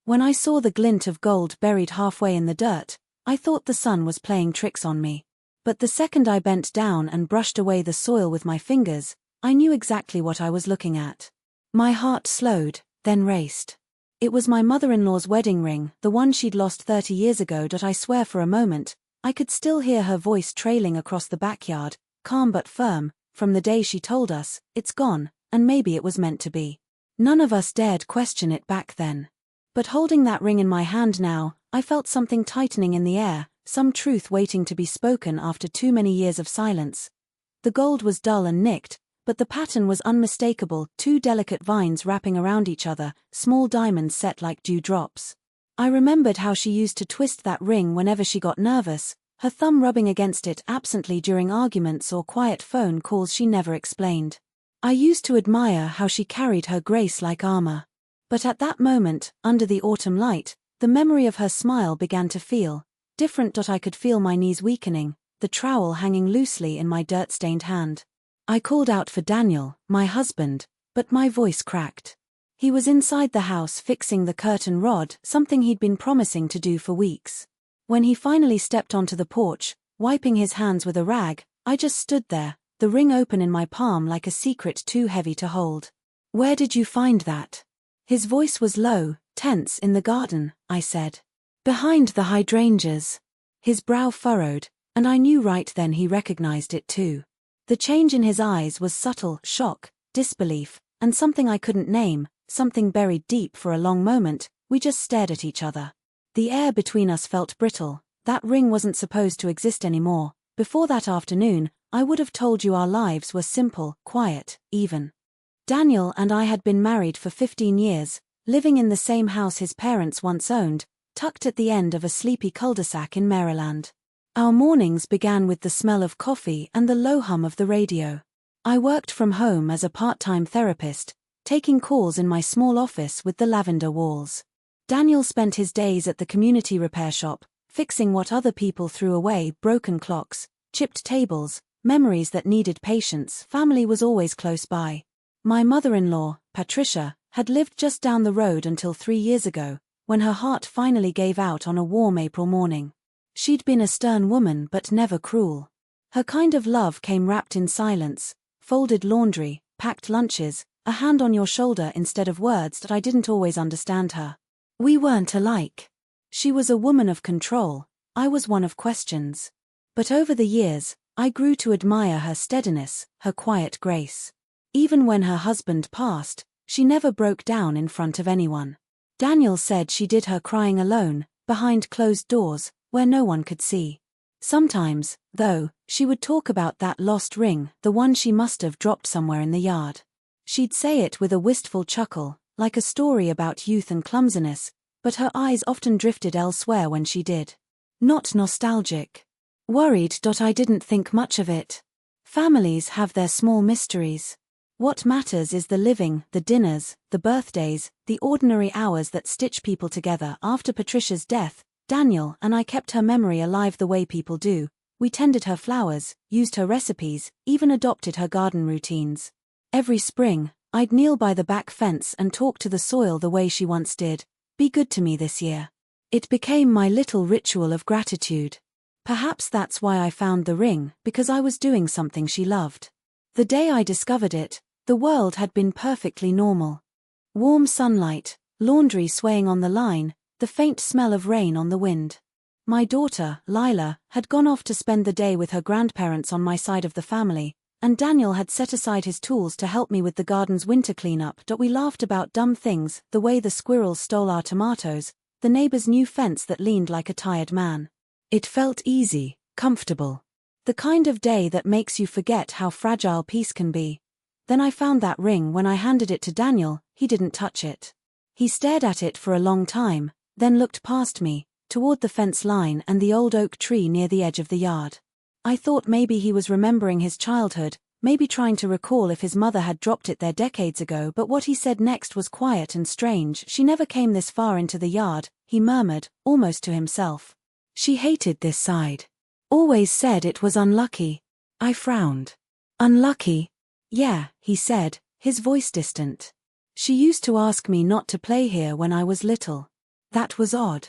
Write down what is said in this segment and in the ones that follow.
When I saw the glint of gold buried halfway in the dirt, I thought the sun was playing tricks on me. But the second I bent down and brushed away the soil with my fingers, I knew exactly what I was looking at. My heart slowed, then raced. It was my mother-in-law's wedding ring, the one she'd lost 30 years ago. I swear for a moment, I could still hear her voice trailing across the backyard, calm but firm, from the day she told us, "It's gone, and maybe it was meant to be." None of us dared question it back then. But holding that ring in my hand now, I felt something tightening in the air, some truth waiting to be spoken after too many years of silence. The gold was dull and nicked, but the pattern was unmistakable, two delicate vines wrapping around each other, small diamonds set like dewdrops. I remembered how she used to twist that ring whenever she got nervous, her thumb rubbing against it absently during arguments or quiet phone calls she never explained. I used to admire how she carried her grace like armor. But at that moment, under the autumn light, the memory of her smile began to feel different. I could feel my knees weakening, the trowel hanging loosely in my dirt-stained hand. I called out for Daniel, my husband, but my voice cracked. He was inside the house fixing the curtain rod, something he'd been promising to do for weeks. When he finally stepped onto the porch, wiping his hands with a rag, I just stood there, the ring open in my palm like a secret too heavy to hold. "Where did you find that?" His voice was low, tense. "In the garden," I said. "Behind the hydrangeas." His brow furrowed, and I knew right then he recognized it too. The change in his eyes was subtle, shock, disbelief, and something I couldn't name, something buried deep. For a long moment, we just stared at each other. The air between us felt brittle. That ring wasn't supposed to exist anymore. Before that afternoon, I would have told you our lives were simple, quiet, even. Daniel and I had been married for 15 years, living in the same house his parents once owned, tucked at the end of a sleepy cul-de-sac in Maryland. Our mornings began with the smell of coffee and the low hum of the radio. I worked from home as a part-time therapist, taking calls in my small office with the lavender walls. Daniel spent his days at the community repair shop, fixing what other people threw away: broken clocks, chipped tables, memories that needed patience. Family was always close by. My mother-in-law, Patricia, had lived just down the road until 3 years ago, when her heart finally gave out on a warm April morning. She'd been a stern woman but never cruel. Her kind of love came wrapped in silence, folded laundry, packed lunches, a hand on your shoulder instead of words. That I didn't always understand her. We weren't alike. She was a woman of control, I was one of questions. But over the years, I grew to admire her steadiness, her quiet grace. Even when her husband passed, she never broke down in front of anyone. Daniel said she did her crying alone, behind closed doors, where no one could see. Sometimes, though, she would talk about that lost ring, the one she must have dropped somewhere in the yard. She'd say it with a wistful chuckle, like a story about youth and clumsiness, but her eyes often drifted elsewhere when she did. Not nostalgic. Worried. I didn't think much of it. Families have their small mysteries. What matters is the living, the dinners, the birthdays, the ordinary hours that stitch people together. After Patricia's death, Daniel and I kept her memory alive the way people do. We tended her flowers, used her recipes, even adopted her garden routines. Every spring, I'd kneel by the back fence and talk to the soil the way she once did. "Be good to me this year." It became my little ritual of gratitude. Perhaps that's why I found the ring, because I was doing something she loved. The day I discovered it, the world had been perfectly normal. Warm sunlight, laundry swaying on the line, the faint smell of rain on the wind. My daughter, Lila, had gone off to spend the day with her grandparents on my side of the family, and Daniel had set aside his tools to help me with the garden's winter cleanup. We laughed about dumb things, the way the squirrels stole our tomatoes, the neighbor's new fence that leaned like a tired man. It felt easy, comfortable. The kind of day that makes you forget how fragile peace can be. Then I found that ring. When I handed it to Daniel, he didn't touch it. He stared at it for a long time, then looked past me, toward the fence line and the old oak tree near the edge of the yard. I thought maybe he was remembering his childhood, maybe trying to recall if his mother had dropped it there decades ago. But what he said next was quiet and strange. "She never came this far into the yard," he murmured, almost to himself. "She hated this side. Always said it was unlucky." I frowned. "Unlucky?" "Yeah," he said, his voice distant. "She used to ask me not to play here when I was little. That was odd.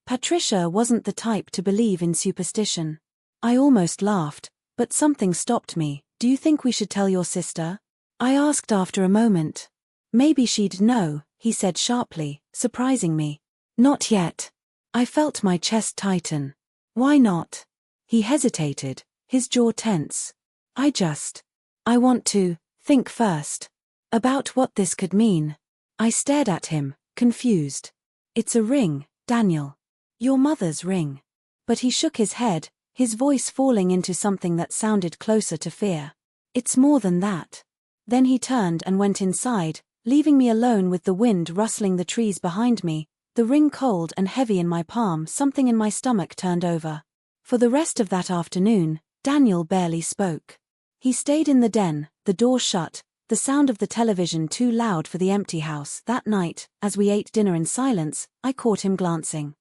Patricia wasn't the type to believe in superstition. I almost laughed, but something stopped me. Do you think we should tell your sister? I asked after a moment. Maybe she'd know, he said sharply, surprising me. Not yet. I felt my chest tighten. Why not? He hesitated, his jaw tense. I want to think first about what this could mean. I stared at him, confused. It's a ring, Daniel. Your mother's ring. But he shook his head, his voice falling into something that sounded closer to fear. It's more than that. Then he turned and went inside, leaving me alone with the wind rustling the trees behind me, the ring cold and heavy in my palm. Something in my stomach turned over. For the rest of that afternoon, Daniel barely spoke. He stayed in the den, the door shut, the sound of the television too loud for the empty house. That night, as we ate dinner in silence, I caught him glancing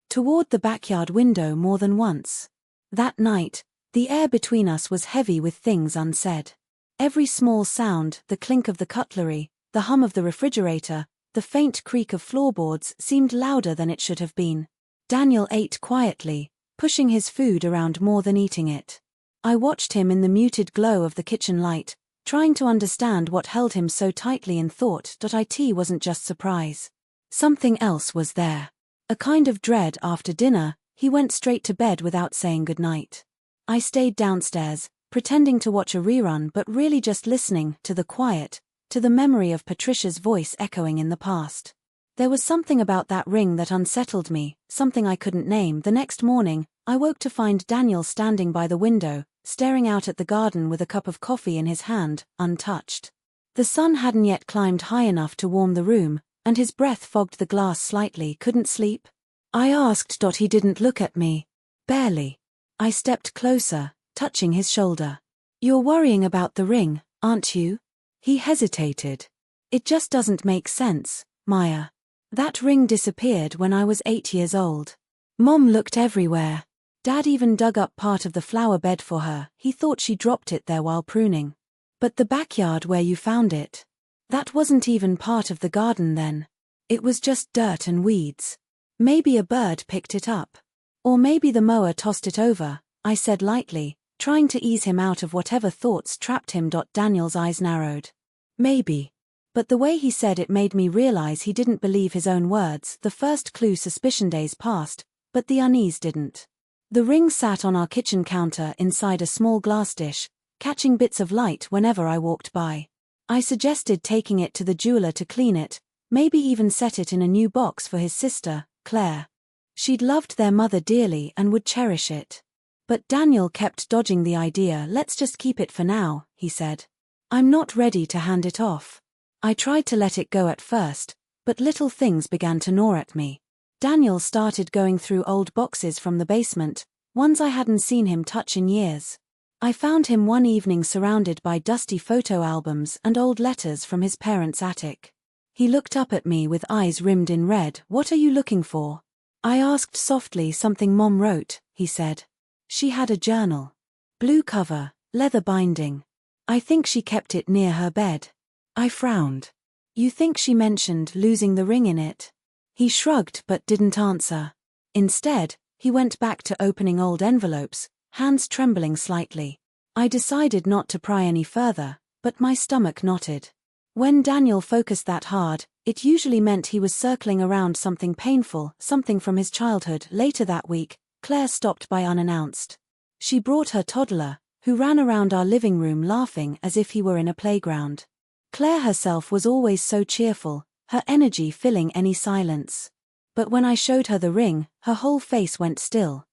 toward the backyard window more than once. That night, the air between us was heavy with things unsaid. Every small sound, the clink of the cutlery, the hum of the refrigerator, the faint creak of floorboards, seemed louder than it should have been. Daniel ate quietly, pushing his food around more than eating it. I watched him in the muted glow of the kitchen light, trying to understand what held him so tightly in thought. It wasn't just surprise. Something else was there. A kind of dread. After dinner, he went straight to bed without saying goodnight. I stayed downstairs, pretending to watch a rerun but really just listening to the quiet, to the memory of Patricia's voice echoing in the past. There was something about that ring that unsettled me, something I couldn't name. The next morning, I woke to find Daniel standing by the window, staring out at the garden with a cup of coffee in his hand, untouched. The sun hadn't yet climbed high enough to warm the room, and his breath fogged the glass slightly. Couldn't sleep? I asked. He didn't look at me. Barely. I stepped closer, touching his shoulder. You're worrying about the ring, aren't you? He hesitated. It just doesn't make sense, Maya. That ring disappeared when I was 8 years old. Mom looked everywhere. Dad even dug up part of the flower bed for her. He thought she dropped it there while pruning. But the backyard where you found it? That wasn't even part of the garden then. It was just dirt and weeds. Maybe a bird picked it up. Or maybe the mower tossed it over, I said lightly, trying to ease him out of whatever thoughts trapped him. Daniel's eyes narrowed. Maybe. But the way he said it made me realize he didn't believe his own words. The first clue, suspicion. Days passed, but the unease didn't. The ring sat on our kitchen counter inside a small glass dish, catching bits of light whenever I walked by. I suggested taking it to the jeweler to clean it, maybe even set it in a new box for his sister, Claire. She'd loved their mother dearly and would cherish it. But Daniel kept dodging the idea. Let's just keep it for now, he said. I'm not ready to hand it off. I tried to let it go at first, but little things began to gnaw at me. Daniel started going through old boxes from the basement, ones I hadn't seen him touch in years. I found him one evening surrounded by dusty photo albums and old letters from his parents' attic. He looked up at me with eyes rimmed in red. What are you looking for? I asked softly. Something Mom wrote, he said. She had a journal. Blue cover, leather binding. I think she kept it near her bed. I frowned. You think she mentioned losing the ring in it? He shrugged but didn't answer. Instead, he went back to opening old envelopes, hands trembling slightly. I decided not to pry any further, but my stomach knotted. When Daniel focused that hard, it usually meant he was circling around something painful, something from his childhood. Later that week, Claire stopped by unannounced. She brought her toddler, who ran around our living room laughing as if he were in a playground. Claire herself was always so cheerful, her energy filling any silence. But when I showed her the ring, her whole face went still.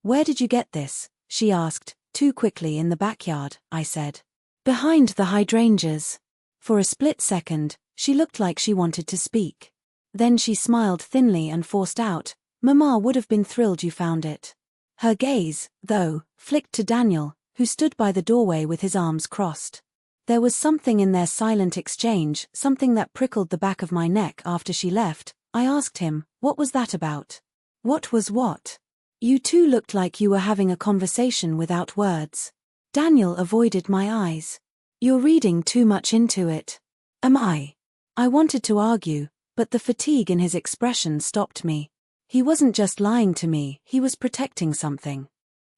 Where did you get this? She asked. Too quickly. In the backyard, I said. Behind the hydrangeas. For a split second, she looked like she wanted to speak. Then she smiled thinly and forced out, Mama would have been thrilled you found it. Her gaze, though, flicked to Daniel, who stood by the doorway with his arms crossed. There was something in their silent exchange, something that prickled the back of my neck. After she left, I asked him, what was that about? What was what? You two looked like you were having a conversation without words. Daniel avoided my eyes. You're reading too much into it. Am I? I wanted to argue, But the fatigue in his expression stopped me. He wasn't just lying to me, he was protecting something.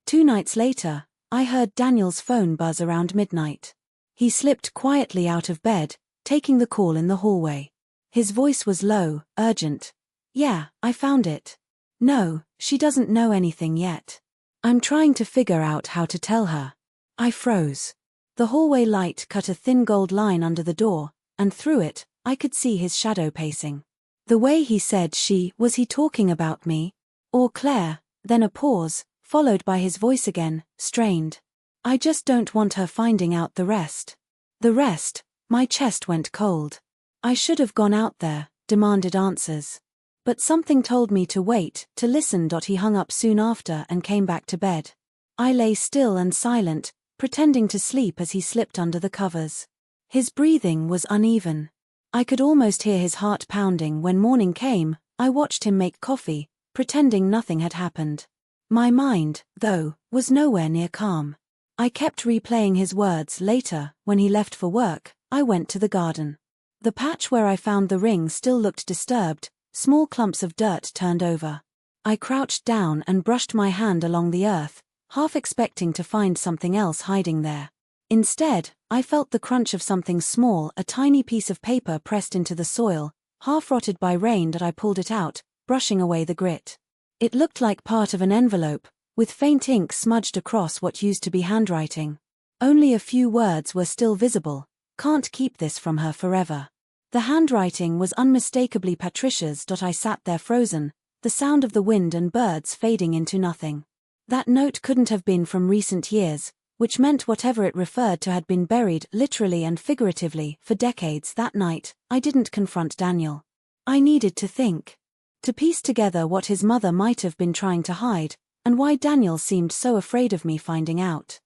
2 nights later, I heard Daniel's phone buzz around midnight. He slipped quietly out of bed, taking the call in the hallway. His voice was low, urgent. "Yeah, I found it." "No, she doesn't know anything yet. I'm trying to figure out how to tell her." I froze. The hallway light cut a thin gold line under the door, and through it, I could see his shadow pacing. The way he said she, was he talking about me? Or Claire? Then a pause, followed by his voice again, strained. "I just don't want her finding out the rest." The rest? My chest went cold. I should have gone out there, demanded answers. But something told me to wait, to listen. He hung up soon after and came back to bed. I lay still and silent, pretending to sleep as he slipped under the covers. His breathing was uneven. I could almost hear his heart pounding. When morning came, I watched him make coffee, pretending nothing had happened. My mind, though, was nowhere near calm. I kept replaying his words. Later, when he left for work, I went to the garden. The patch where I found the ring still looked disturbed, small clumps of dirt turned over. I crouched down and brushed my hand along the earth, half expecting to find something else hiding there. Instead, I felt the crunch of something small, a tiny piece of paper pressed into the soil, half rotted by rain. I pulled it out, brushing away the grit. It looked like part of an envelope, with faint ink smudged across what used to be handwriting. Only a few words were still visible. "Can't keep this from her forever." The handwriting was unmistakably Patricia's. I sat there frozen, the sound of the wind and birds fading into nothing. That note couldn't have been from recent years, which meant whatever it referred to had been buried, literally and figuratively, for decades. That night, I didn't confront Daniel. I needed to think. To piece together what his mother might have been trying to hide, and why Daniel seemed so afraid of me finding out.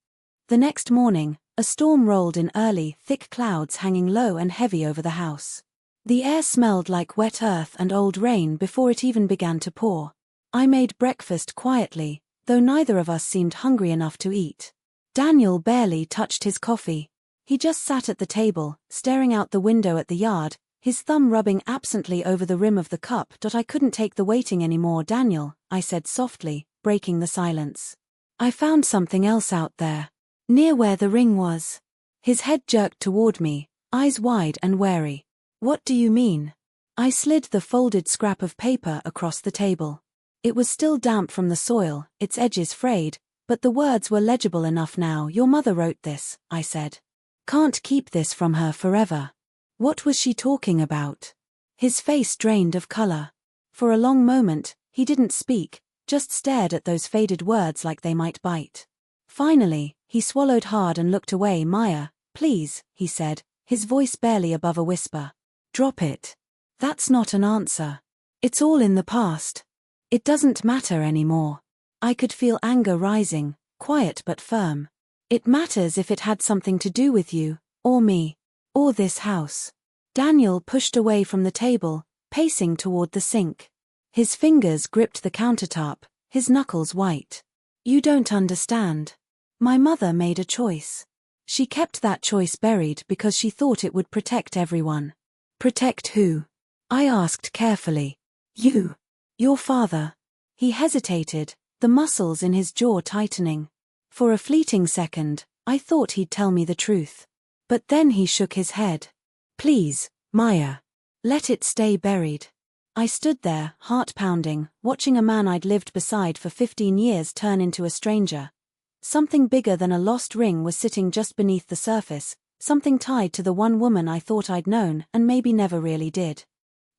The next morning, a storm rolled in, early, thick clouds hanging low and heavy over the house. The air smelled like wet earth and old rain before it even began to pour. I made breakfast quietly, though neither of us seemed hungry enough to eat. Daniel barely touched his coffee. He just sat at the table, staring out the window at the yard, his thumb rubbing absently over the rim of the cup. I couldn't take the waiting anymore. "Daniel," I said softly, breaking the silence. "I found something else out there. Near where the ring was." His head jerked toward me, eyes wide and wary. "What do you mean?" I slid the folded scrap of paper across the table. It was still damp from the soil, its edges frayed, but the words were legible enough now. "Your mother wrote this," I said. "Can't keep this from her forever." What was she talking about? His face drained of color. For a long moment, he didn't speak, just stared at those faded words like they might bite. Finally, he swallowed hard and looked away. "Maya, please," he said, his voice barely above a whisper. "Drop it. That's not an answer. It's all in the past. It doesn't matter anymore." I could feel anger rising, quiet but firm. "It matters if it had something to do with you, or me, or this house." Daniel pushed away from the table, pacing toward the sink. His fingers gripped the countertop, his knuckles white. "You don't understand. My mother made a choice. She kept that choice buried because she thought it would protect everyone." "Protect who?" I asked carefully. "You. Your father." He hesitated, the muscles in his jaw tightening. For a fleeting second, I thought he'd tell me the truth. But then he shook his head. "Please, Maya. Let it stay buried." I stood there, heart pounding, watching a man I'd lived beside for 15 years turn into a stranger. Something bigger than a lost ring was sitting just beneath the surface, something tied to the one woman I thought I'd known and maybe never really did.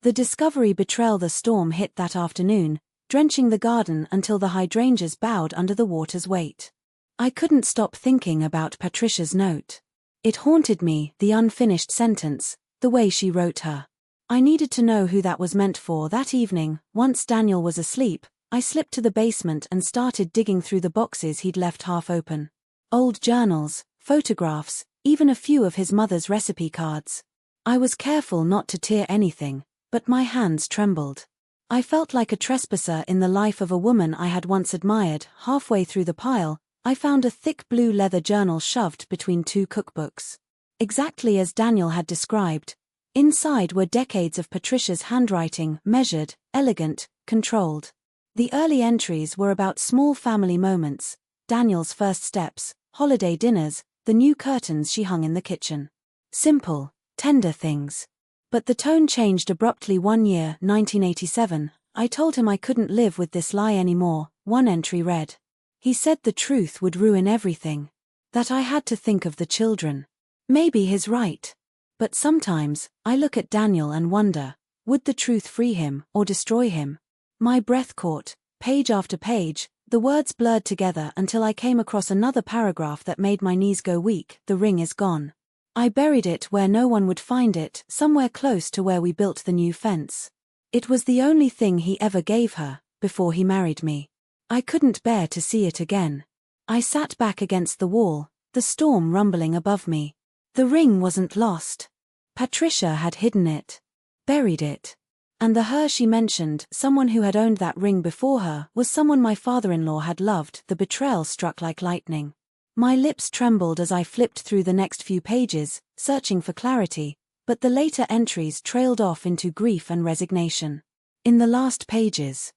The discovery betrayal. The storm hit that afternoon, drenching the garden until the hydrangeas bowed under the water's weight. I couldn't stop thinking about Patricia's note. It haunted me, the unfinished sentence, the way she wrote her. I needed to know who that was meant for. That evening, once Daniel was asleep, I slipped to the basement and started digging through the boxes he'd left half open. Old journals, photographs, even a few of his mother's recipe cards. I was careful not to tear anything, but my hands trembled. I felt like a trespasser in the life of a woman I had once admired. Halfway through the pile, I found a thick blue leather journal shoved between 2 cookbooks. Exactly as Daniel had described. Inside were decades of Patricia's handwriting, measured, elegant, controlled. The early entries were about small family moments, Daniel's first steps, holiday dinners, the new curtains she hung in the kitchen. Simple, tender things. But the tone changed abruptly one year, 1987. I told him I couldn't live with this lie anymore, one entry read. He said the truth would ruin everything. That I had to think of the children. Maybe he's right. But sometimes, I look at Daniel and wonder, would the truth free him or destroy him? My breath caught, page after page, the words blurred together until I came across another paragraph that made my knees go weak. The ring is gone. I buried it where no one would find it, somewhere close to where we built the new fence. It was the only thing he ever gave her, before he married me. I couldn't bear to see it again. I sat back against the wall, the storm rumbling above me. The ring wasn't lost. Patricia had hidden it. Buried it. And the her she mentioned, someone who had owned that ring before her, was someone my father-in-law had loved. The betrayal struck like lightning. My lips trembled as I flipped through the next few pages, searching for clarity, but the later entries trailed off into grief and resignation. In the last pages,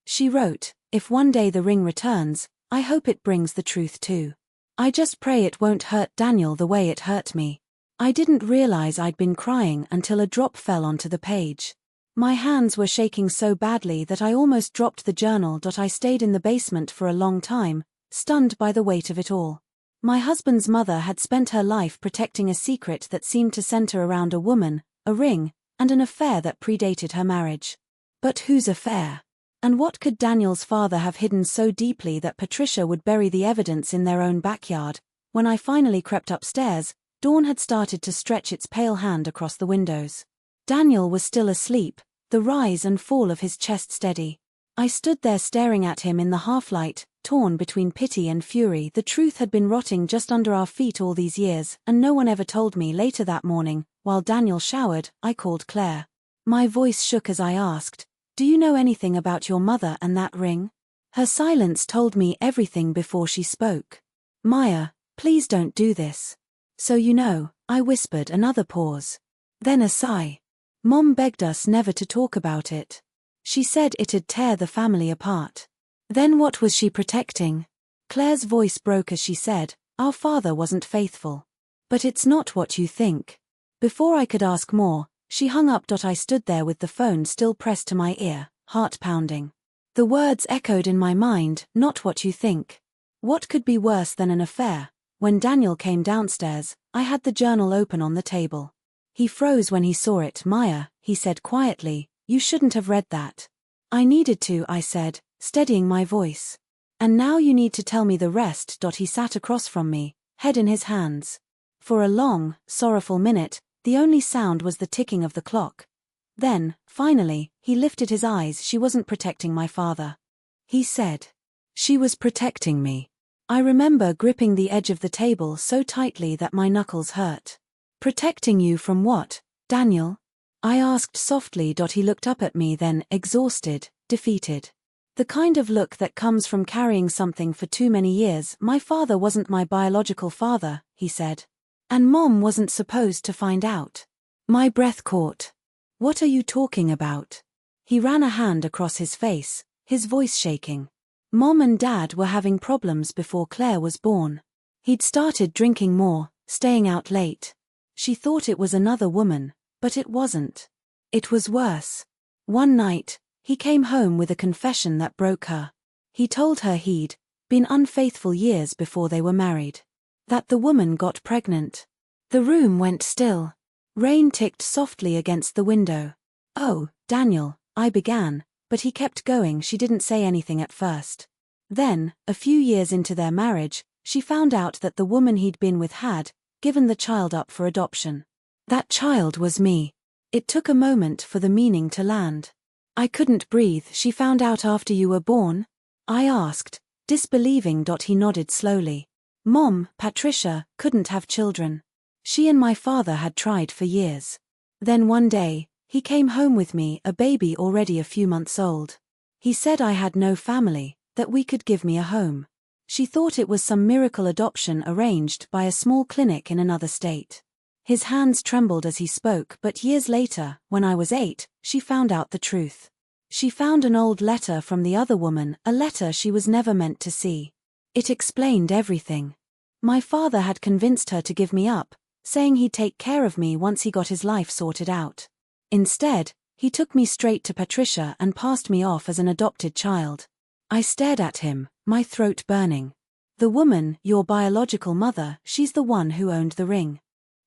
she wrote, "If one day the ring returns, I hope it brings the truth too. I just pray it won't hurt Daniel the way it hurt me." I didn't realize I'd been crying until a drop fell onto the page. My hands were shaking so badly that I almost dropped the journal. I stayed in the basement for a long time, stunned by the weight of it all. My husband's mother had spent her life protecting a secret that seemed to center around a woman, a ring, and an affair that predated her marriage. But whose affair? And what could Daniel's father have hidden so deeply that Patricia would bury the evidence in their own backyard? When I finally crept upstairs, dawn had started to stretch its pale hand across the windows. Daniel was still asleep, the rise and fall of his chest steady. I stood there staring at him in the half-light, torn between pity and fury. The truth had been rotting just under our feet all these years, and no one ever told me. Later that morning, while Daniel showered, I called Claire. My voice shook as I asked, "Do you know anything about your mother and that ring?" Her silence told me everything before she spoke. "Maya, please don't do this." "So you know," I whispered. Another pause. Then a sigh. "Mom begged us never to talk about it. She said it'd tear the family apart." "Then what was she protecting?" Claire's voice broke as she said, "Our father wasn't faithful. But it's not what you think." Before I could ask more, she hung up. I stood there with the phone still pressed to my ear, heart pounding. The words echoed in my mind, "Not what you think." What could be worse than an affair? When Daniel came downstairs, I had the journal open on the table. He froze when he saw it. "Maya," he said quietly, "you shouldn't have read that." "I needed to," I said, steadying my voice. "And now you need to tell me the rest." He sat across from me, head in his hands. For a long, sorrowful minute, the only sound was the ticking of the clock. Then, finally, he lifted his eyes. "She wasn't protecting my father," he said. "She was protecting me." I remember gripping the edge of the table so tightly that my knuckles hurt. "Protecting you from what, Daniel?" I asked softly. He looked up at me then, exhausted, defeated. The kind of look that comes from carrying something for too many years. "My father wasn't my biological father," he said. "And Mom wasn't supposed to find out." My breath caught. "What are you talking about?" He ran a hand across his face, his voice shaking. "Mom and Dad were having problems before Claire was born. He'd started drinking more, staying out late. She thought it was another woman, but it wasn't. It was worse. One night, he came home with a confession that broke her. He told her he'd been unfaithful years before they were married. That the woman got pregnant." The room went still. Rain ticked softly against the window. "Oh, Daniel," I began, but he kept going. "She didn't say anything at first. Then, a few years into their marriage, she found out that the woman he'd been with had given the child up for adoption. That child was me." It took a moment for the meaning to land. I couldn't breathe. "She found out after you were born?" I asked, disbelieving. He nodded slowly. "Mom, Patricia, couldn't have children. She and my father had tried for years. Then one day, he came home with me, a baby already a few months old. He said I had no family, that we could give me a home. She thought it was some miracle adoption arranged by a small clinic in another state. His hands trembled as he spoke, but years later, when I was 8, she found out the truth. She found an old letter from the other woman, a letter she was never meant to see. It explained everything. My father had convinced her to give me up, saying he'd take care of me once he got his life sorted out. Instead, he took me straight to Patricia and passed me off as an adopted child. I stared at him, my throat burning. The woman, your biological mother, she's the one who owned the ring.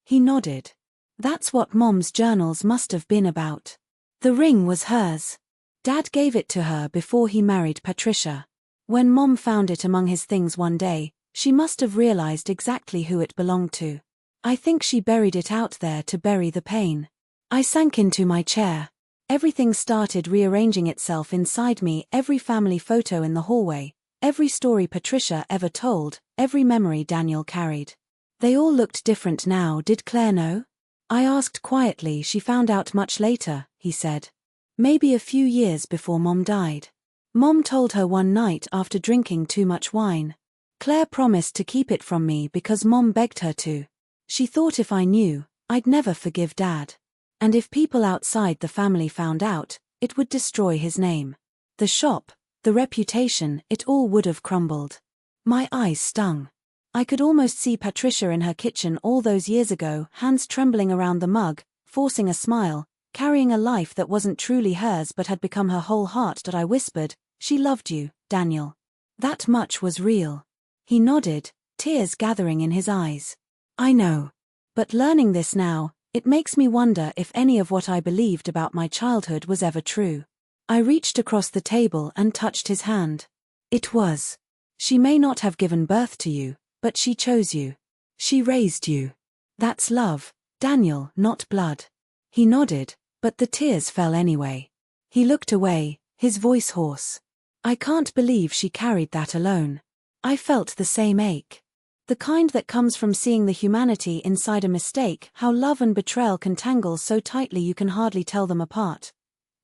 He nodded. That's what Mom's journals must have been about. The ring was hers. Dad gave it to her before he married Patricia. When Mom found it among his things one day, she must have realized exactly who it belonged to. I think she buried it out there to bury the pain. I sank into my chair. Everything started rearranging itself inside me, every family photo in the hallway, every story Patricia ever told, every memory Daniel carried. They all looked different now. Did Claire know? I asked quietly. She found out much later, he said. Maybe a few years before Mom died. Mom told her one night after drinking too much wine. Claire promised to keep it from me because Mom begged her to. She thought if I knew, I'd never forgive Dad. And if people outside the family found out, it would destroy his name. The shop, the reputation, it all would have crumbled. My eyes stung. I could almost see Patricia in her kitchen all those years ago, hands trembling around the mug, forcing a smile, carrying a life that wasn't truly hers but had become her whole heart. I whispered, "She loved you, Daniel. That much was real." He nodded, tears gathering in his eyes. I know. But learning this now, it makes me wonder if any of what I believed about my childhood was ever true. I reached across the table and touched his hand. It was. She may not have given birth to you, but she chose you. She raised you. That's love, Daniel, not blood. He nodded, but the tears fell anyway. He looked away, his voice hoarse. I can't believe she carried that alone. I felt the same ache. The kind that comes from seeing the humanity inside a mistake, how love and betrayal can tangle so tightly you can hardly tell them apart.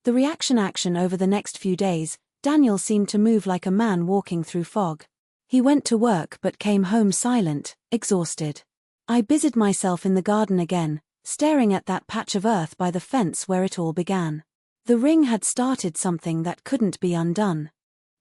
The reaction over the next few days, Daniel seemed to move like a man walking through fog. He went to work but came home silent, exhausted. I busied myself in the garden again, staring at that patch of earth by the fence where it all began. The ring had started something that couldn't be undone.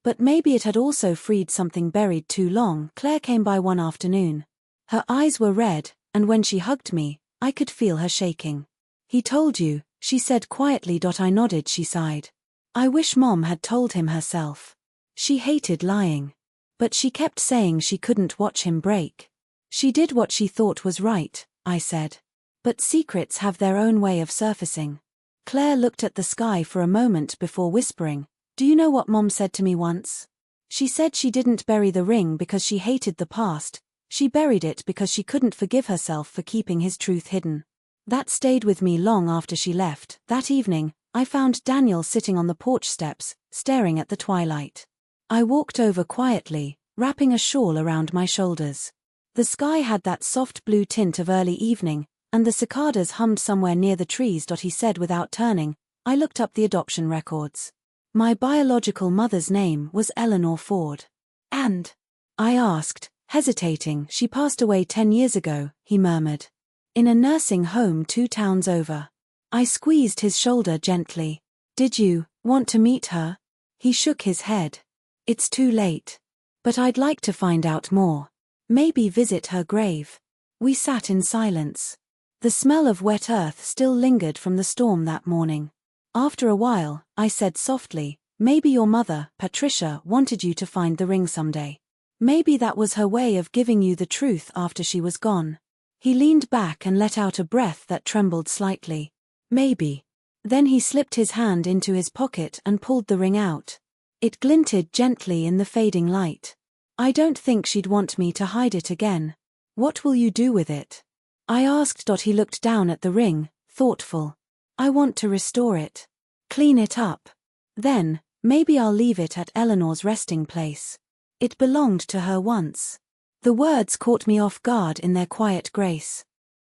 But maybe it had also freed something buried too long. Claire came by one afternoon. Her eyes were red, and when she hugged me, I could feel her shaking. He told you, she said quietly. I nodded. She sighed. I wish Mom had told him herself. She hated lying. But she kept saying she couldn't watch him break. She did what she thought was right, I said. But secrets have their own way of surfacing. Claire looked at the sky for a moment before whispering, "Do you know what Mom said to me once? She said she didn't bury the ring because she hated the past, she buried it because she couldn't forgive herself for keeping his truth hidden." That stayed with me long after she left. That evening, I found Daniel sitting on the porch steps, staring at the twilight. I walked over quietly, wrapping a shawl around my shoulders. The sky had that soft blue tint of early evening, and the cicadas hummed somewhere near the trees. He said without turning. I looked up the adoption records. My biological mother's name was Eleanor Ford. And? I asked, hesitating. "She passed away 10 years ago," he murmured. "In a nursing home 2 towns over." I squeezed his shoulder gently. "Did you want to meet her?" He shook his head. "It's too late. But I'd like to find out more. Maybe visit her grave." We sat in silence. The smell of wet earth still lingered from the storm that morning. After a while, I said softly, "Maybe your mother, Patricia, wanted you to find the ring someday. Maybe that was her way of giving you the truth after she was gone." He leaned back and let out a breath that trembled slightly. "Maybe." Then he slipped his hand into his pocket and pulled the ring out. It glinted gently in the fading light. "I don't think she'd want me to hide it again. What will you do with it?" I asked. He looked down at the ring, thoughtful. "I want to restore it. Clean it up. Then, maybe I'll leave it at Eleanor's resting place. It belonged to her once." The words caught me off guard in their quiet grace.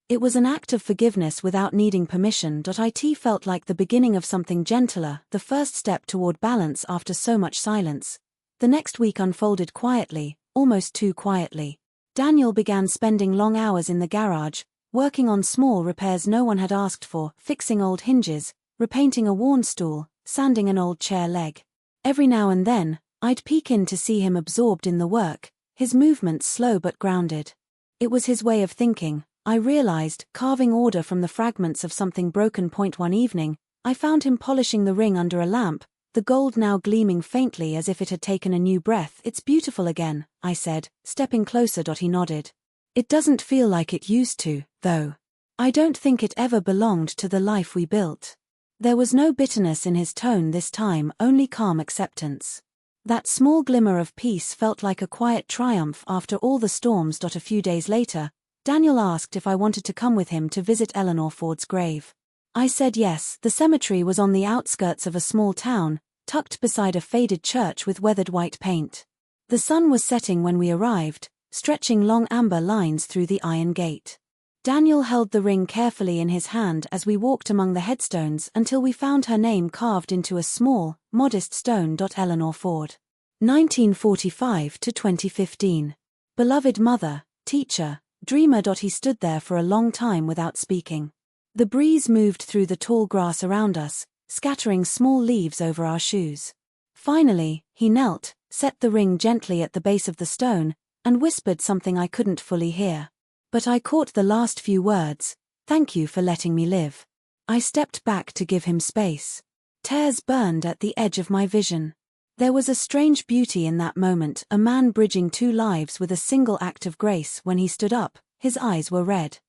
It was an act of forgiveness without needing permission. It felt like the beginning of something gentler, the first step toward balance after so much silence. The next week unfolded quietly, almost too quietly. Daniel began spending long hours in the garage, working on small repairs no one had asked for, fixing old hinges, repainting a worn stool, sanding an old chair leg. Every now and then, I'd peek in to see him absorbed in the work, his movements slow but grounded. It was his way of thinking, I realized, carving order from the fragments of something broken. One evening, I found him polishing the ring under a lamp, the gold now gleaming faintly as if it had taken a new breath. "It's beautiful again," I said, stepping closer. He nodded. "It doesn't feel like it used to, though. I don't think it ever belonged to the life we built." There was no bitterness in his tone this time, only calm acceptance. That small glimmer of peace felt like a quiet triumph after all the storms. A few days later, Daniel asked if I wanted to come with him to visit Eleanor Ford's grave. I said yes. The cemetery was on the outskirts of a small town, tucked beside a faded church with weathered white paint. The sun was setting when we arrived, stretching long amber lines through the iron gate. Daniel held the ring carefully in his hand as we walked among the headstones until we found her name carved into a small, modest stone. Eleanor Ford. 1945 to 2015. Beloved mother, teacher, dreamer. He stood there for a long time without speaking. The breeze moved through the tall grass around us, scattering small leaves over our shoes. Finally, he knelt, set the ring gently at the base of the stone, and whispered something I couldn't fully hear. But I caught the last few words: "Thank you for letting me live." I stepped back to give him space. Tears burned at the edge of my vision. There was a strange beauty in that moment, a man bridging two lives with a single act of grace. When he stood up, his eyes were red.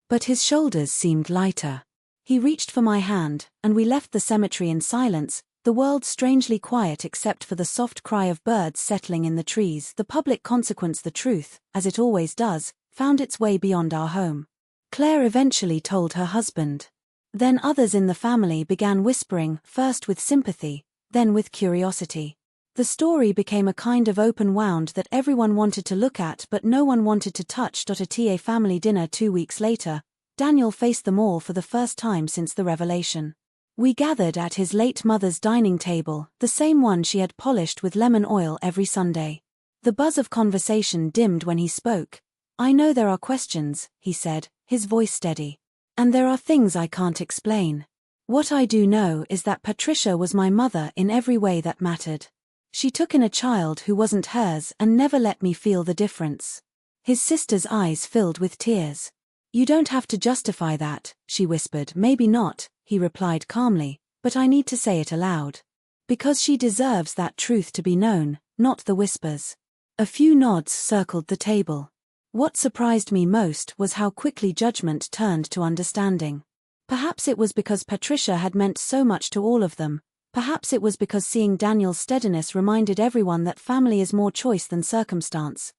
But his shoulders seemed lighter. He reached for my hand, and we left the cemetery in silence, the world strangely quiet except for the soft cry of birds settling in the trees. The public consequence, the truth, as it always does, found its way beyond our home. Claire eventually told her husband. Then others in the family began whispering, first with sympathy, then with curiosity. The story became a kind of open wound that everyone wanted to look at but no one wanted to touch. At a family dinner 2 weeks later, Daniel faced them all for the first time since the revelation. We gathered at his late mother's dining table, the same one she had polished with lemon oil every Sunday. The buzz of conversation dimmed when he spoke. "I know there are questions," he said, his voice steady. "And there are things I can't explain. What I do know is that Patricia was my mother in every way that mattered. She took in a child who wasn't hers and never let me feel the difference." His sister's eyes filled with tears. "You don't have to justify that," she whispered. "Maybe not," he replied calmly, "but I need to say it aloud. Because she deserves that truth to be known, not the whispers." A few nods circled the table. What surprised me most was how quickly judgment turned to understanding. Perhaps it was because Patricia had meant so much to all of them. Perhaps it was because seeing Daniel's steadiness reminded everyone that family is more choice than circumstance.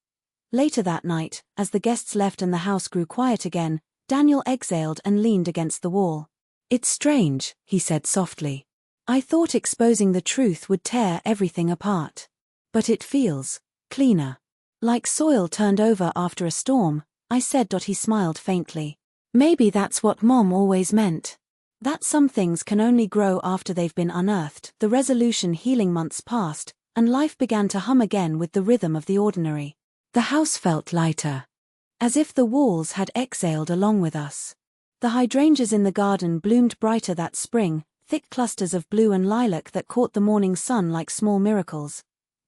Later that night, as the guests left and the house grew quiet again, Daniel exhaled and leaned against the wall. "It's strange," he said softly. "I thought exposing the truth would tear everything apart. But it feels cleaner. Like soil turned over after a storm," I said. He smiled faintly. "Maybe that's what Mom always meant. That some things can only grow after they've been unearthed." The resolution healing months passed, and life began to hum again with the rhythm of the ordinary. The house felt lighter. As if the walls had exhaled along with us. The hydrangeas in the garden bloomed brighter that spring, thick clusters of blue and lilac that caught the morning sun like small miracles.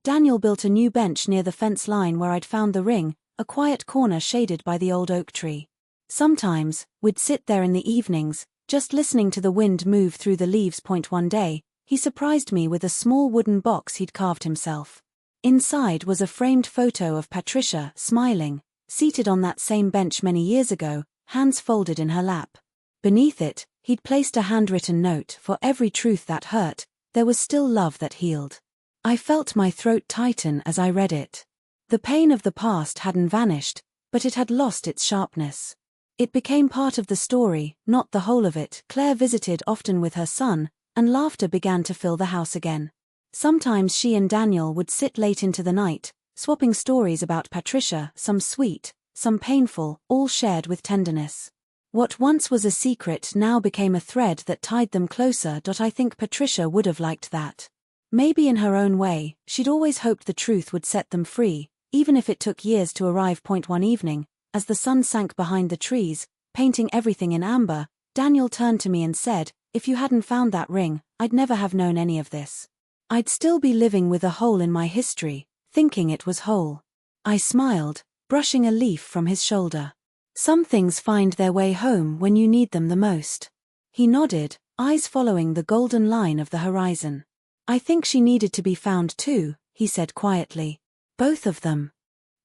Daniel built a new bench near the fence line where I'd found the ring, a quiet corner shaded by the old oak tree. Sometimes, we'd sit there in the evenings, just listening to the wind move through the leaves. One day, he surprised me with a small wooden box he'd carved himself. Inside was a framed photo of Patricia, smiling, seated on that same bench many years ago, hands folded in her lap. Beneath it, he'd placed a handwritten note: "For every truth that hurt, there was still love that healed." I felt my throat tighten as I read it. The pain of the past hadn't vanished, but it had lost its sharpness. It became part of the story, not the whole of it. Claire visited often with her son, and laughter began to fill the house again. Sometimes she and Daniel would sit late into the night, swapping stories about Patricia, some sweet, some painful, all shared with tenderness. What once was a secret now became a thread that tied them closer. I think Patricia would have liked that. Maybe in her own way, she'd always hoped the truth would set them free, even if it took years to arrive. One evening, as the sun sank behind the trees, painting everything in amber. Daniel turned to me and said, "If you hadn't found that ring, I'd never have known any of this. I'd still be living with a hole in my history, thinking it was whole." I smiled, brushing a leaf from his shoulder. "Some things find their way home when you need them the most." He nodded, eyes following the golden line of the horizon. "I think she needed to be found too," he said quietly. "Both of them."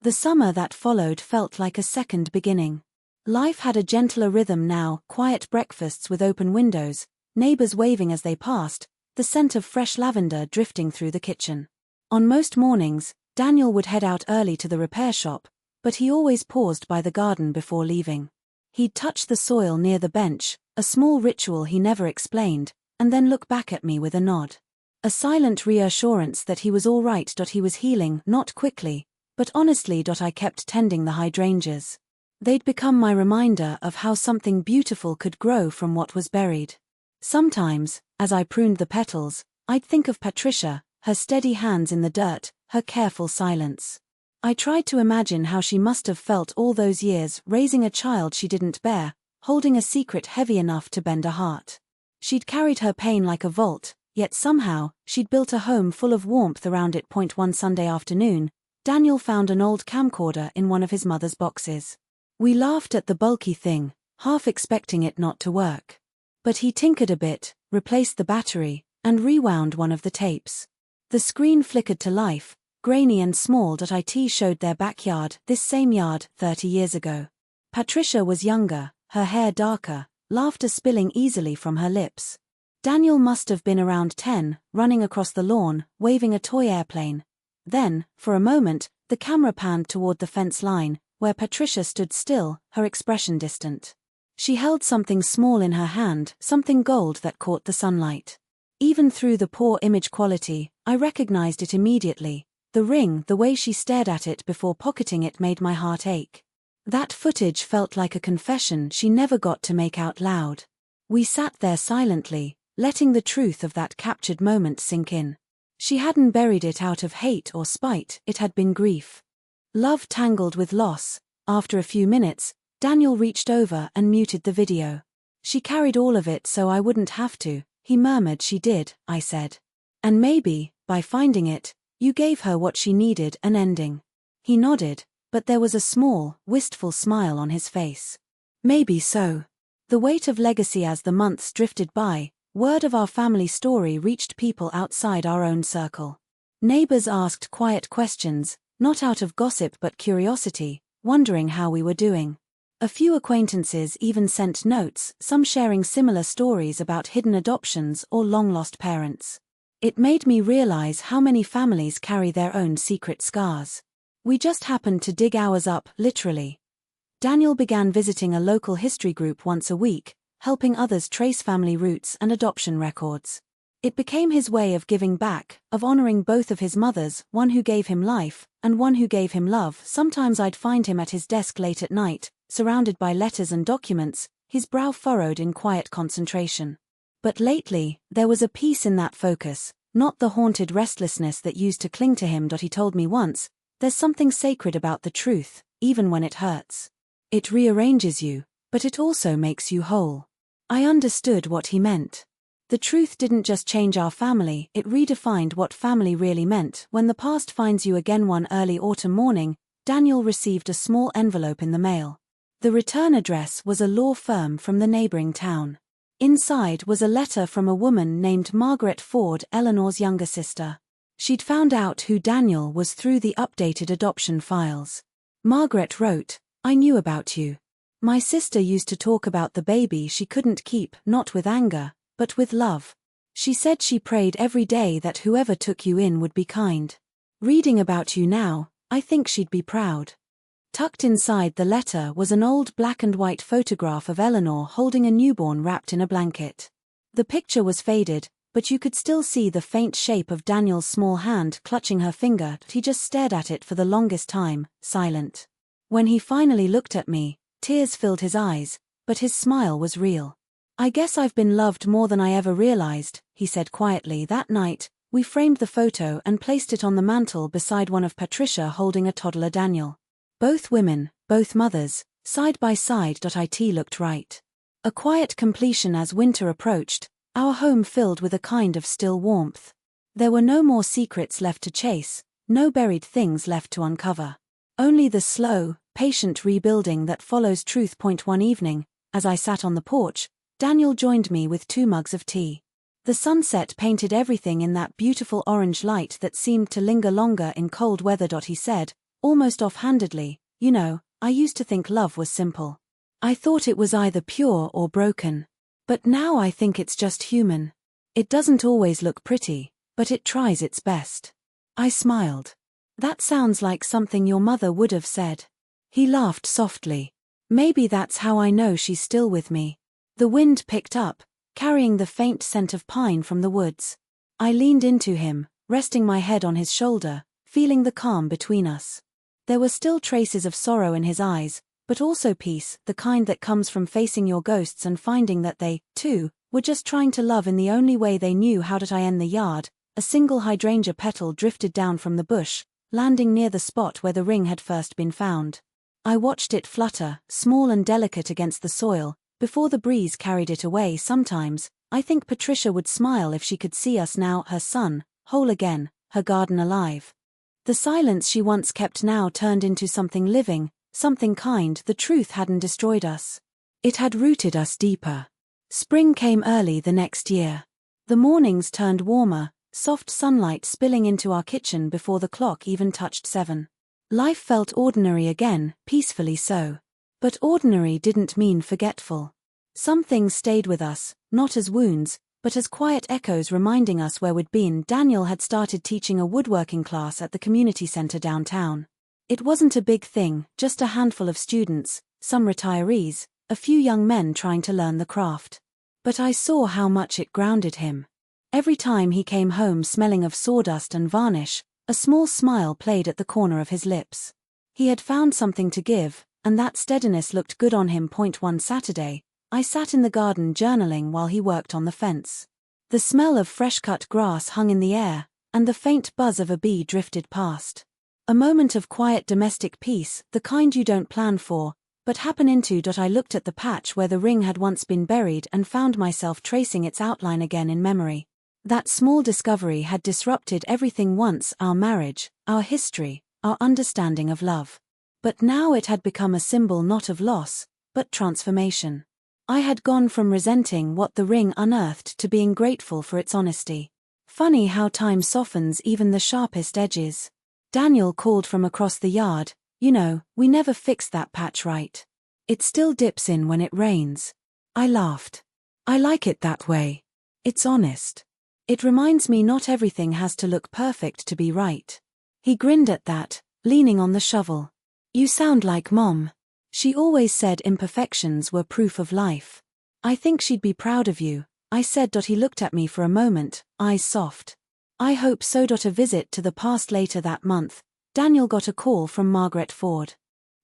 The summer that followed felt like a second beginning. Life had a gentler rhythm now, quiet breakfasts with open windows, neighbors waving as they passed, the scent of fresh lavender drifting through the kitchen. On most mornings, Daniel would head out early to the repair shop, but he always paused by the garden before leaving. He'd touch the soil near the bench, a small ritual he never explained, and then look back at me with a nod. A silent reassurance that he was all right. He was healing, not quickly, but honestly. I kept tending the hydrangeas. They'd become my reminder of how something beautiful could grow from what was buried. Sometimes, as I pruned the petals, I'd think of Patricia, her steady hands in the dirt, her careful silence. I tried to imagine how she must have felt all those years raising a child she didn't bear, holding a secret heavy enough to bend a heart. She'd carried her pain like a vault, yet somehow, she'd built a home full of warmth around it. One Sunday afternoon, Daniel found an old camcorder in one of his mother's boxes. We laughed at the bulky thing, half expecting it not to work. But he tinkered a bit, replaced the battery, and rewound one of the tapes. The screen flickered to life, grainy and small. It showed their backyard, this same yard, 30 years ago. Patricia was younger, her hair darker, laughter spilling easily from her lips. Daniel must have been around 10, running across the lawn, waving a toy airplane. Then, for a moment, the camera panned toward the fence line, where Patricia stood still, her expression distant. She held something small in her hand, something gold that caught the sunlight. Even through the poor image quality, I recognized it immediately. The ring, the way she stared at it before pocketing it made my heart ache. That footage felt like a confession she never got to make out loud. We sat there silently, letting the truth of that captured moment sink in. She hadn't buried it out of hate or spite, it had been grief. Love tangled with loss. After a few minutes, Daniel reached over and muted the video. "She carried all of it so I wouldn't have to," he murmured. "She did," I said. "And maybe, by finding it, you gave her what she needed, an ending." He nodded, but there was a small, wistful smile on his face. "Maybe so." The weight of legacy. As the months drifted by, word of our family story reached people outside our own circle. Neighbors asked quiet questions, not out of gossip but curiosity, wondering how we were doing. A few acquaintances even sent notes, some sharing similar stories about hidden adoptions or long-lost parents. It made me realize how many families carry their own secret scars. We just happened to dig ours up, literally. Daniel began visiting a local history group once a week, helping others trace family roots and adoption records. It became his way of giving back, of honoring both of his mothers, one who gave him life, and one who gave him love. Sometimes I'd find him at his desk late at night, surrounded by letters and documents, his brow furrowed in quiet concentration. But lately, there was a peace in that focus, not the haunted restlessness that used to cling to him. He told me once, "There's something sacred about the truth, even when it hurts. It rearranges you, but it also makes you whole." I understood what he meant. The truth didn't just change our family, it redefined what family really meant. When the past finds you again. One early autumn morning, Daniel received a small envelope in the mail. The return address was a law firm from the neighboring town. Inside was a letter from a woman named Margaret Ford, Eleanor's younger sister. She'd found out who Daniel was through the updated adoption files. Margaret wrote, "I knew about you. My sister used to talk about the baby she couldn't keep, not with anger, but with love. She said she prayed every day that whoever took you in would be kind. Reading about you now, I think she'd be proud." Tucked inside the letter was an old black and white photograph of Eleanor holding a newborn wrapped in a blanket. The picture was faded, but you could still see the faint shape of Daniel's small hand clutching her finger. He just stared at it for the longest time, silent. When he finally looked at me, tears filled his eyes, but his smile was real. "I guess I've been loved more than I ever realized," he said quietly. That night, we framed the photo and placed it on the mantel beside one of Patricia holding a toddler Daniel. Both women, both mothers, Side by side. It looked right. A quiet completion as winter approached, our home filled with a kind of still warmth. There were no more secrets left to chase, no buried things left to uncover. Only the slow, patient rebuilding that follows truth. One evening, as I sat on the porch, Daniel joined me with 2 mugs of tea. The sunset painted everything in that beautiful orange light that seemed to linger longer in cold weather. He said, almost offhandedly, "You know, I used to think love was simple. I thought it was either pure or broken. But now I think it's just human. It doesn't always look pretty, but it tries its best." I smiled. "That sounds like something your mother would have said." He laughed softly. "Maybe that's how I know she's still with me." The wind picked up, carrying the faint scent of pine from the woods. I leaned into him, resting my head on his shoulder, feeling the calm between us. There were still traces of sorrow in his eyes, but also peace, the kind that comes from facing your ghosts and finding that they, too, were just trying to love in the only way they knew how. I in the yard, a single hydrangea petal drifted down from the bush, landing near the spot where the ring had first been found. I watched it flutter, small and delicate against the soil, before the breeze carried it away. Sometimes, I think Patricia would smile if she could see us now, her son, whole again, her garden alive. The silence she once kept now turned into something living, something kind. The truth hadn't destroyed us. It had rooted us deeper. Spring came early the next year. The mornings turned warmer, soft sunlight spilling into our kitchen before the clock even touched 7. Life felt ordinary again, peacefully so. But ordinary didn't mean forgetful. Some things stayed with us, not as wounds, but as quiet echoes reminding us where we'd been. Daniel had started teaching a woodworking class at the community center downtown. It wasn't a big thing, just a handful of students, some retirees, a few young men trying to learn the craft. But I saw how much it grounded him. Every time he came home smelling of sawdust and varnish, a small smile played at the corner of his lips. He had found something to give, and that steadiness looked good on him. One Saturday, I sat in the garden journaling while he worked on the fence. The smell of fresh-cut grass hung in the air, and the faint buzz of a bee drifted past. A moment of quiet domestic peace, the kind you don't plan for, but happen into. I looked at the patch where the ring had once been buried and found myself tracing its outline again in memory. That small discovery had disrupted everything once, our marriage, our history, our understanding of love. But now it had become a symbol not of loss, but transformation. I had gone from resenting what the ring unearthed to being grateful for its honesty. Funny how time softens even the sharpest edges. Daniel called from across the yard, "You know, we never fixed that patch right. It still dips in when it rains." I laughed. "I like it that way. It's honest. It reminds me not everything has to look perfect to be right." He grinned at that, leaning on the shovel. "You sound like Mom. She always said imperfections were proof of life. I think she'd be proud of you," I said. He looked at me for a moment, eyes soft. "I hope so." A visit to the past later that month, Daniel got a call from Margaret Ford,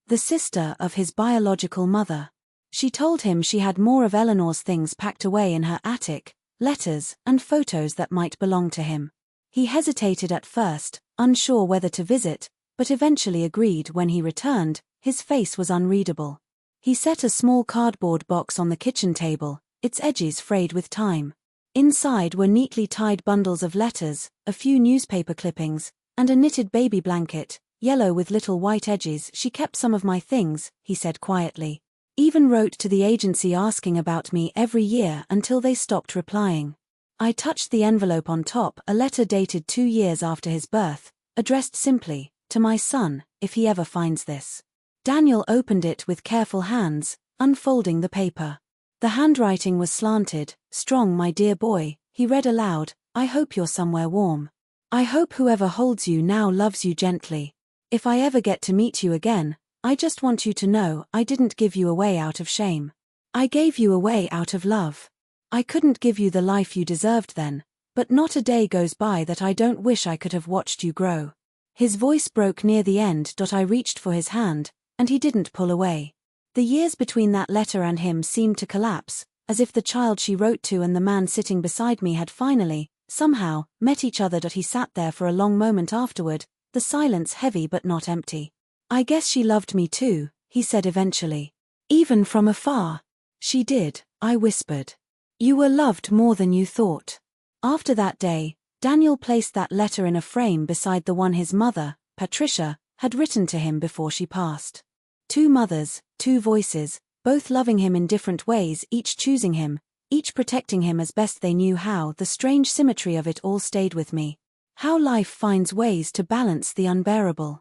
the sister of his biological mother. She told him she had more of Eleanor's things packed away in her attic, letters and photos that might belong to him. He hesitated at first, unsure whether to visit, but eventually agreed. When he returned, his face was unreadable. He set a small cardboard box on the kitchen table, its edges frayed with time. Inside were neatly tied bundles of letters, a few newspaper clippings, and a knitted baby blanket, yellow with little white edges. "She kept some of my things," he said quietly. "Even wrote to the agency asking about me every year until they stopped replying." I touched the envelope on top, a letter dated 2 years after his birth, addressed simply, "To my son, if he ever finds this." Daniel opened it with careful hands, unfolding the paper. The handwriting was slanted, strong. "My dear boy," he read aloud, "I hope you're somewhere warm. I hope whoever holds you now loves you gently. If I ever get to meet you again, I just want you to know I didn't give you away out of shame. I gave you away out of love. I couldn't give you the life you deserved then, but not a day goes by that I don't wish I could have watched you grow." His voice broke near the end. I reached for his hand, and he didn't pull away. The years between that letter and him seemed to collapse, as if the child she wrote to and the man sitting beside me had finally, somehow, met each other. He sat there for a long moment afterward, the silence heavy but not empty. "I guess she loved me too," he said eventually. Even from afar. She did, I whispered. You were loved more than you thought. After that day, Daniel placed that letter in a frame beside the one his mother, Patricia, had written to him before she passed. 2 mothers, 2 voices, both loving him in different ways, each choosing him, each protecting him as best they knew how. The strange symmetry of it all stayed with me. How life finds ways to balance the unbearable.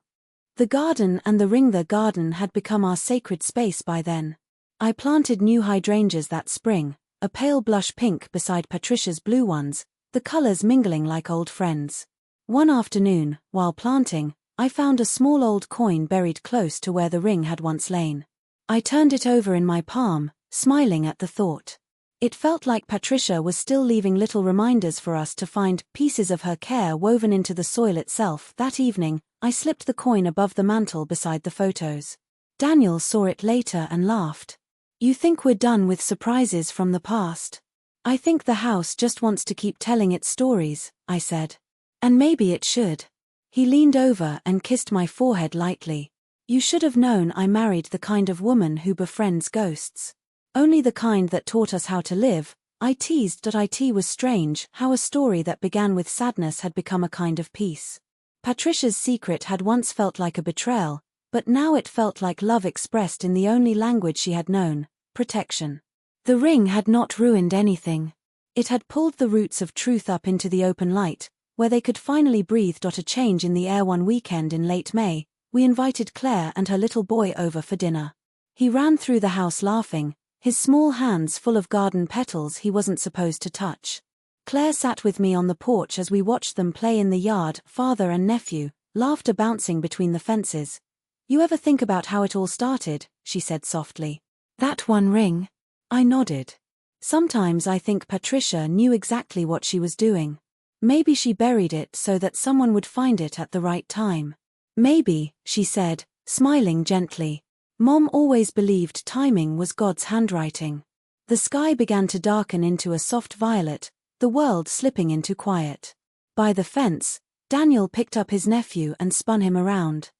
The garden and the ring. The garden had become our sacred space by then. I planted new hydrangeas that spring, a pale blush pink beside Patricia's blue ones, the colors mingling like old friends. One afternoon, while planting, I found a small old coin buried close to where the ring had once lain. I turned it over in my palm, smiling at the thought. It felt like Patricia was still leaving little reminders for us to find, pieces of her care woven into the soil itself. That evening, I slipped the coin above the mantel beside the photos. Daniel saw it later and laughed. You think we're done with surprises from the past? I think the house just wants to keep telling its stories, I said. And maybe it should. He leaned over and kissed my forehead lightly. You should have known I married the kind of woman who befriends ghosts. Only the kind that taught us how to live. I teased that it was strange how a story that began with sadness had become a kind of peace. Patricia's secret had once felt like a betrayal, but now it felt like love expressed in the only language she had known, protection. The ring had not ruined anything. It had pulled the roots of truth up into the open light, where they could finally breathe. A change in the air. One weekend in late May, we invited Claire and her little boy over for dinner. He ran through the house laughing, his small hands full of garden petals he wasn't supposed to touch. Claire sat with me on the porch as we watched them play in the yard, father and nephew, laughter bouncing between the fences. You ever think about how it all started? She said softly. That one ring? I nodded. Sometimes I think Patricia knew exactly what she was doing. Maybe she buried it so that someone would find it at the right time. Maybe, she said, smiling gently. Mom always believed timing was God's handwriting. The sky began to darken into a soft violet, the world slipping into quiet. By the fence, Daniel picked up his nephew and spun him around.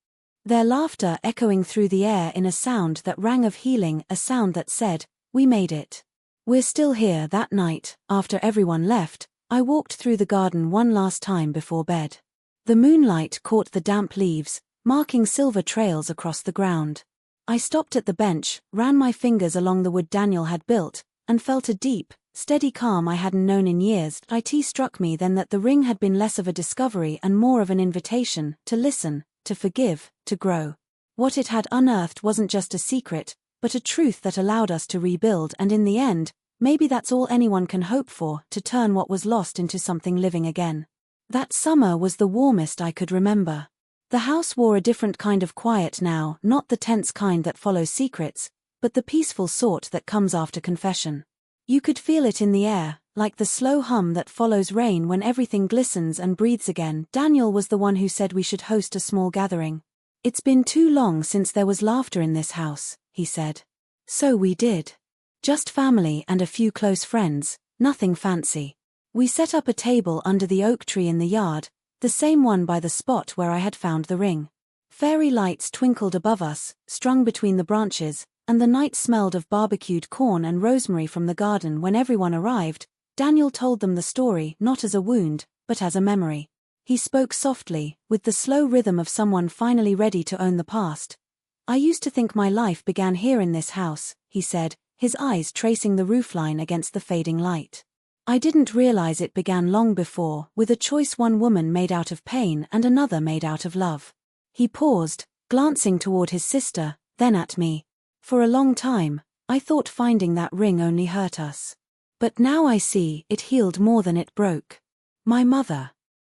Their laughter echoing through the air in a sound that rang of healing, a sound that said, we made it. We're still here. That night, after everyone left, I walked through the garden one last time before bed. The moonlight caught the damp leaves, marking silver trails across the ground. I stopped at the bench, ran my fingers along the wood Daniel had built, and felt a deep, steady calm I hadn't known in years. It struck me then that the ring had been less of a discovery and more of an invitation, to listen, to forgive, to grow. What it had unearthed wasn't just a secret, but a truth that allowed us to rebuild, and in the end, maybe that's all anyone can hope for, to turn what was lost into something living again. That summer was the warmest I could remember. The house wore a different kind of quiet now, not the tense kind that follows secrets, but the peaceful sort that comes after confession. You could feel it in the air, like the slow hum that follows rain when everything glistens and breathes again. Daniel was the one who said we should host a small gathering. It's been too long since there was laughter in this house, he said. So we did. Just family and a few close friends, nothing fancy. We set up a table under the oak tree in the yard, the same one by the spot where I had found the ring. Fairy lights twinkled above us, strung between the branches, and the night smelled of barbecued corn and rosemary from the garden. When everyone arrived, Daniel told them the story not as a wound, but as a memory. He spoke softly, with the slow rhythm of someone finally ready to own the past. I used to think my life began here in this house, he said, his eyes tracing the roofline against the fading light. I didn't realize it began long before, with a choice one woman made out of pain and another made out of love. He paused, glancing toward his sister, then at me. For a long time, I thought finding that ring only hurt us. But now I see it healed more than it broke. My mother.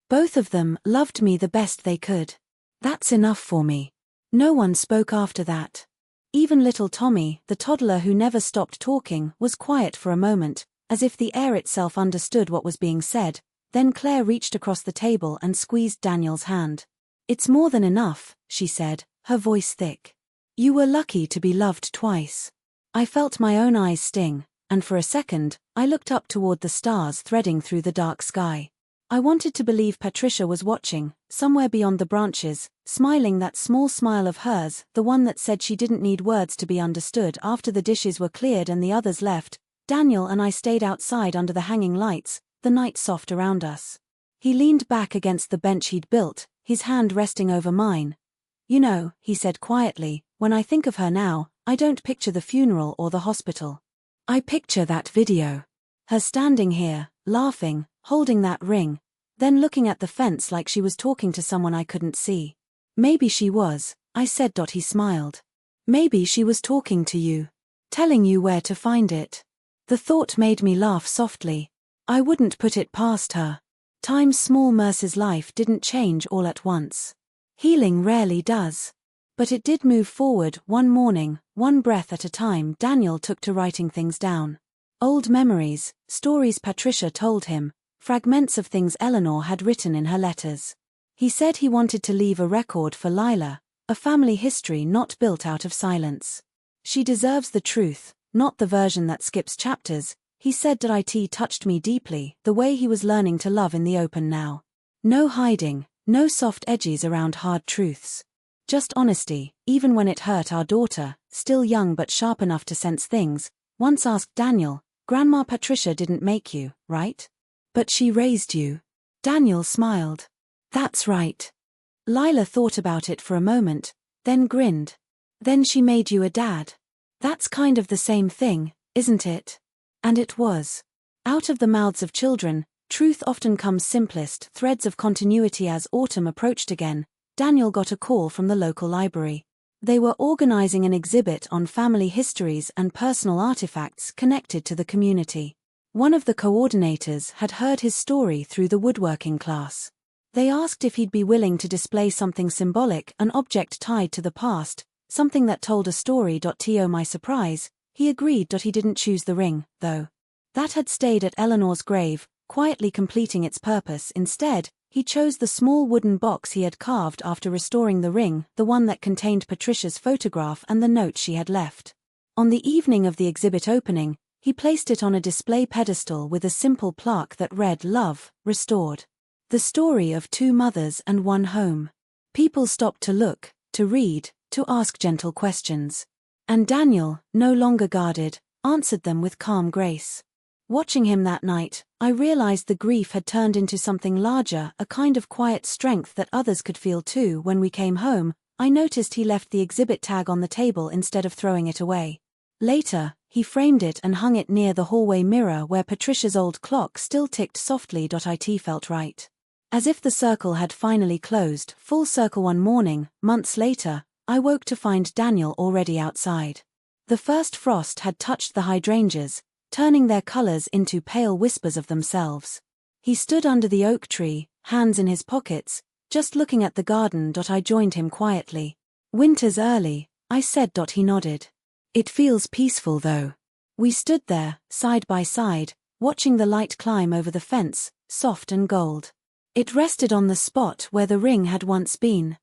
Both of them loved me the best they could. That's enough for me. No one spoke after that. Even little Tommy, the toddler who never stopped talking, was quiet for a moment, as if the air itself understood what was being said. Then Claire reached across the table and squeezed Daniel's hand. It's more than enough, she said, her voice thick. You were lucky to be loved twice. I felt my own eyes sting, and for a second, I looked up toward the stars threading through the dark sky. I wanted to believe Patricia was watching, somewhere beyond the branches, smiling that small smile of hers, the one that said she didn't need words to be understood. After the dishes were cleared and the others left, Daniel and I stayed outside under the hanging lights, the night soft around us. He leaned back against the bench he'd built, his hand resting over mine. You know, he said quietly, when I think of her now, I don't picture the funeral or the hospital. I picture that video. Her standing here, laughing, holding that ring, then looking at the fence like she was talking to someone I couldn't see. Maybe she was, I said. He smiled. Maybe she was talking to you. Telling you where to find it. The thought made me laugh softly. I wouldn't put it past her. Time's small Merce's life didn't change all at once. Healing rarely does. But it did move forward. One morning, one breath at a time, Daniel took to writing things down. Old memories, stories Patricia told him, fragments of things Eleanor had written in her letters. He said he wanted to leave a record for Lila, a family history not built out of silence. She deserves the truth, not the version that skips chapters, he said. It touched me deeply, the way he was learning to love in the open now. No hiding, no soft edges around hard truths. Just honesty, even when it hurt. Our daughter, still young but sharp enough to sense things, once asked Daniel, "Grandma Patricia didn't make you, right? But she raised you." Daniel smiled. "That's right." Lila thought about it for a moment, then grinned. "Then she made you a dad. That's kind of the same thing, isn't it?" And it was. Out of the mouths of children, truth often comes simplest. Threads of continuity. As autumn approached again, Daniel got a call from the local library. They were organizing an exhibit on family histories and personal artifacts connected to the community. One of the coordinators had heard his story through the woodworking class. They asked if he'd be willing to display something symbolic, an object tied to the past, something that told a story. To my surprise, he agreed. He didn't choose the ring, though. That had stayed at Eleanor's grave, quietly completing its purpose. Instead, he chose the small wooden box he had carved after restoring the ring, the one that contained Patricia's photograph and the note she had left. On the evening of the exhibit opening, he placed it on a display pedestal with a simple plaque that read, "Love, Restored. The story of two mothers and one home." People stopped to look, to read, to ask gentle questions. And Daniel, no longer guarded, answered them with calm grace. Watching him that night, I realized the grief had turned into something larger, a kind of quiet strength that others could feel too. When we came home, I noticed he left the exhibit tag on the table instead of throwing it away. Later, he framed it and hung it near the hallway mirror where Patricia's old clock still ticked softly. It felt right. As if the circle had finally closed, full circle. One morning, months later, I woke to find Daniel already outside. The first frost had touched the hydrangeas, turning their colors into pale whispers of themselves. He stood under the oak tree, hands in his pockets, just looking at the garden. I joined him quietly. "Winter's early," I said. He nodded. "It feels peaceful though." We stood there, side by side, watching the light climb over the fence, soft and gold. It rested on the spot where the ring had once been.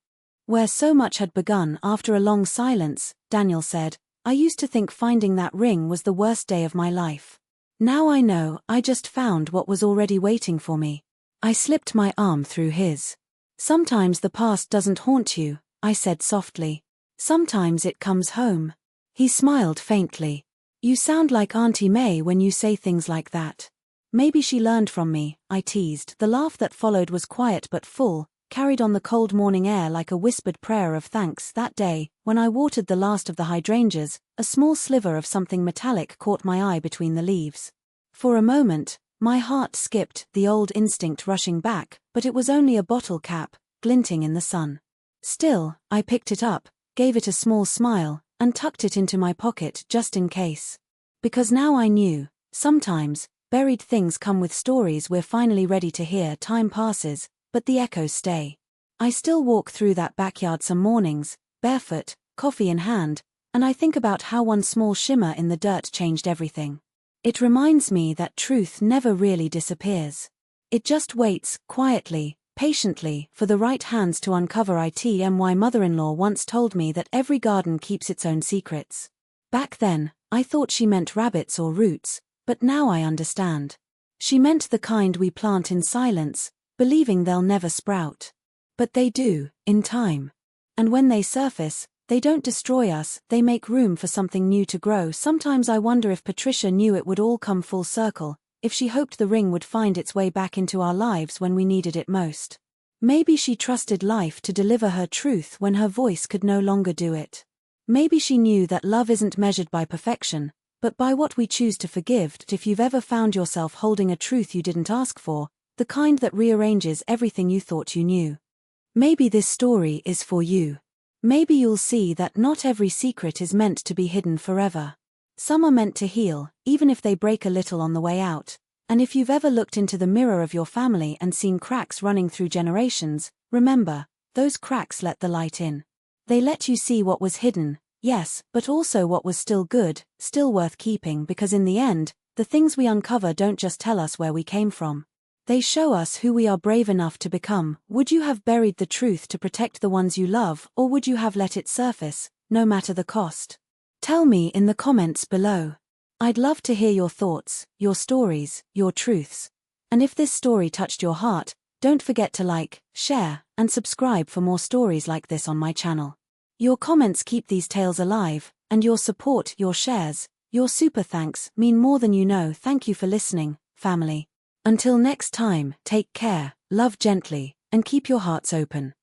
Where so much had begun. After a long silence, Daniel said, "I used to think finding that ring was the worst day of my life. Now I know I just found what was already waiting for me." I slipped my arm through his. "Sometimes the past doesn't haunt you," I said softly. "Sometimes it comes home." He smiled faintly. "You sound like Auntie May when you say things like that." "Maybe she learned from me," I teased. The laugh that followed was quiet but full, carried on the cold morning air like a whispered prayer of thanks. That day, when I watered the last of the hydrangeas, a small sliver of something metallic caught my eye between the leaves. For a moment, my heart skipped, the old instinct rushing back, but it was only a bottle cap, glinting in the sun. Still, I picked it up, gave it a small smile, and tucked it into my pocket just in case. Because now I knew, sometimes, buried things come with stories we're finally ready to hear. Time passes, but the echoes stay. I still walk through that backyard some mornings, barefoot, coffee in hand, and I think about how one small shimmer in the dirt changed everything. It reminds me that truth never really disappears. It just waits, quietly, patiently, for the right hands to uncover it. My mother-in-law once told me that every garden keeps its own secrets. Back then, I thought she meant rabbits or roots, but now I understand. She meant the kind we plant in silence, believing they'll never sprout. But they do, in time. And when they surface, they don't destroy us, they make room for something new to grow. Sometimes I wonder if Patricia knew it would all come full circle, if she hoped the ring would find its way back into our lives when we needed it most. Maybe she trusted life to deliver her truth when her voice could no longer do it. Maybe she knew that love isn't measured by perfection, but by what we choose to forgive. If you've ever found yourself holding a truth you didn't ask for, the kind that rearranges everything you thought you knew, maybe this story is for you. Maybe you'll see that not every secret is meant to be hidden forever. Some are meant to heal, even if they break a little on the way out. And if you've ever looked into the mirror of your family and seen cracks running through generations, remember, those cracks let the light in. They let you see what was hidden, yes, but also what was still good, still worth keeping, because in the end, the things we uncover don't just tell us where we came from. They show us who we are brave enough to become. Would you have buried the truth to protect the ones you love, or would you have let it surface, no matter the cost? Tell me in the comments below. I'd love to hear your thoughts, your stories, your truths. And if this story touched your heart, don't forget to like, share, and subscribe for more stories like this on my channel. Your comments keep these tales alive, and your support, your shares, your super thanks mean more than you know. Thank you for listening, family. Until next time, take care, love gently, and keep your hearts open.